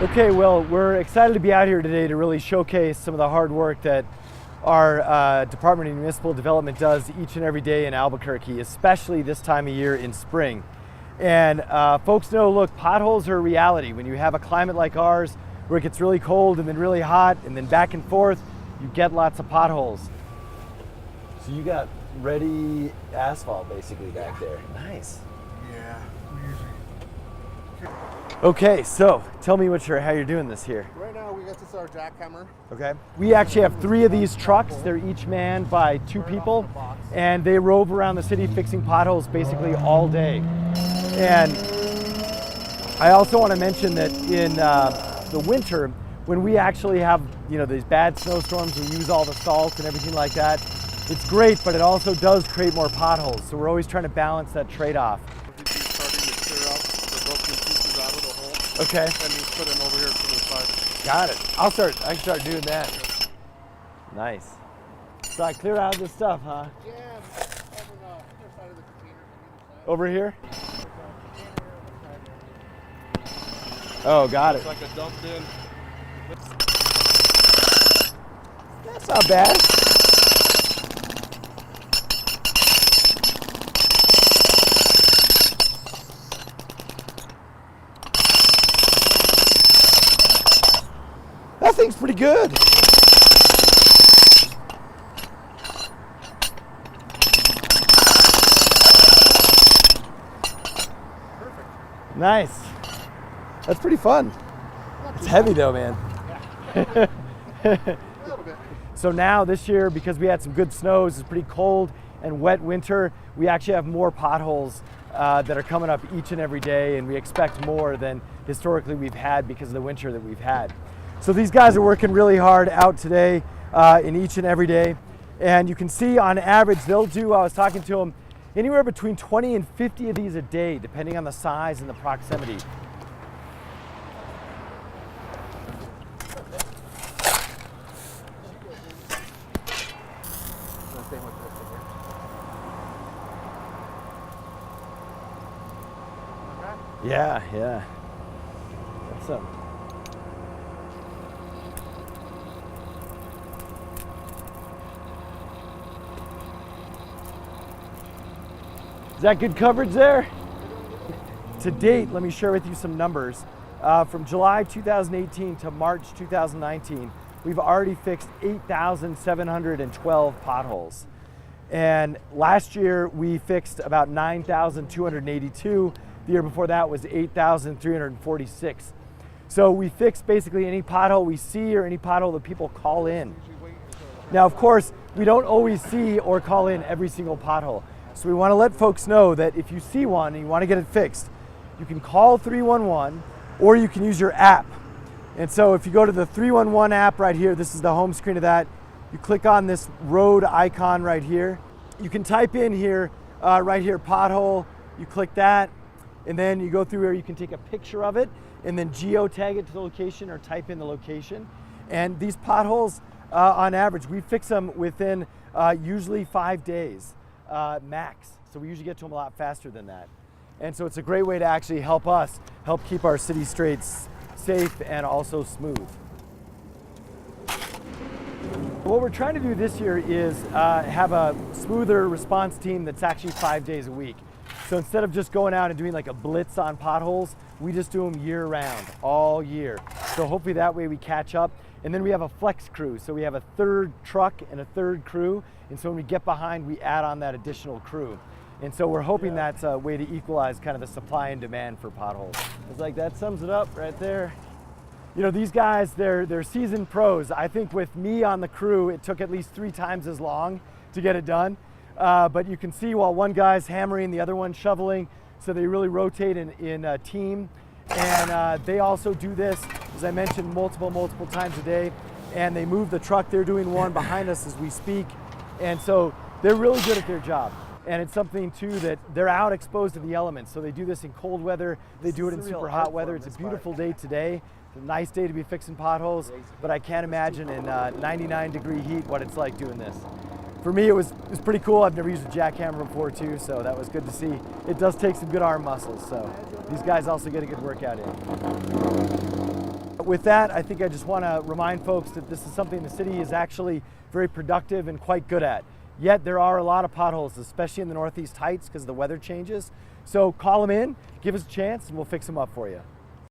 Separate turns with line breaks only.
Okay, well, we're excited to be out here today to really showcase some of the hard work that our Department of Municipal Development does each and every day in Albuquerque, especially this time of year in spring. And folks know, look, potholes are a reality. When you have a climate like ours, where it gets really cold and then really hot and then back and forth, you get lots of potholes. So you got ready asphalt basically back there. Nice.
Yeah, we usually.
Okay, so tell me how you're doing this here.
Right now we got this our jackhammer.
Okay. We actually have 3 of these trucks. They're each manned by 2 people, and they rove around the city fixing potholes basically all day. And I also want to mention that in the winter, when we actually have these bad snowstorms, we use all the salt and everything like that. It's great, but it also does create more potholes. So we're always trying to balance that trade-off.
Starting to clear out the broken pieces out of the hole.
Okay.
And just put them over here to the side.
Got it. I can start doing that. Nice. So I clear out this stuff, huh?
Yeah, over the other side of the container.
Over here? Oh, got it.
It's like a dump bin.
That's not bad. That thing's pretty good.
Perfect.
Nice. That's pretty fun. It's heavy though, man.
Yeah. A little bit.
So now this year, because we had some good snows, it's pretty cold and wet winter, we actually have more potholes that are coming up each and every day, and we expect more than historically we've had because of the winter that we've had. So these guys are working really hard out today in each and every day. And you can see on average, they'll do, I was talking to them, anywhere between 20 and 50 of these a day, depending on the size and the proximity. Yeah. That's Is that good coverage there? To date, let me share with you some numbers. From July 2018 to March 2019, we've already fixed 8,712 potholes. And last year we fixed about 9,282. The year before that was 8,346. So we fix basically any pothole we see or any pothole that people call in. Now, of course, we don't always see or call in every single pothole. So we want to let folks know that if you see one and you want to get it fixed, you can call 311 or you can use your app. And so if you go to the 311 app right here, this is the home screen of that, you click on this road icon right here. You can type in here, right here, pothole, you click that, and then you go through here, you can take a picture of it and then geotag it to the location or type in the location. And these potholes, on average, we fix them within usually 5 days max. So we usually get to them a lot faster than that. And so it's a great way to actually help keep our city streets safe and also smooth. What we're trying to do this year is have a smoother response team that's actually 5 days a week. So instead of just going out and doing like a blitz on potholes, we just do them year round, all year. So hopefully that way we catch up. And then we have a flex crew. So we have a 3rd truck and a 3rd crew. And so when we get behind, we add on that additional crew. And so we're hoping that's a way to equalize kind of the supply and demand for potholes. It's like, that sums it up right there. These guys, they're seasoned pros. I think with me on the crew, it took at least 3 times as long to get it done. But you can see while one guy's hammering, the other one's shoveling, so they really rotate in a team. And they also do this, as I mentioned, multiple times a day. And they move the truck. They're doing one behind us as we speak. And so they're really good at their job. And it's something too that they're out exposed to the elements. So they do this in cold weather. They do it in super hot weather. It's a beautiful day today. It's a nice day to be fixing potholes, but I can't imagine in 99-degree heat what it's like doing this. For me, it was pretty cool. I've never used a jackhammer before too, so that was good to see. It does take some good arm muscles, so these guys also get a good workout in. With that, I think I just want to remind folks that this is something the city is actually very productive and quite good at. Yet there are a lot of potholes, especially in the Northeast Heights because the weather changes. So call them in, give us a chance, and we'll fix them up for you.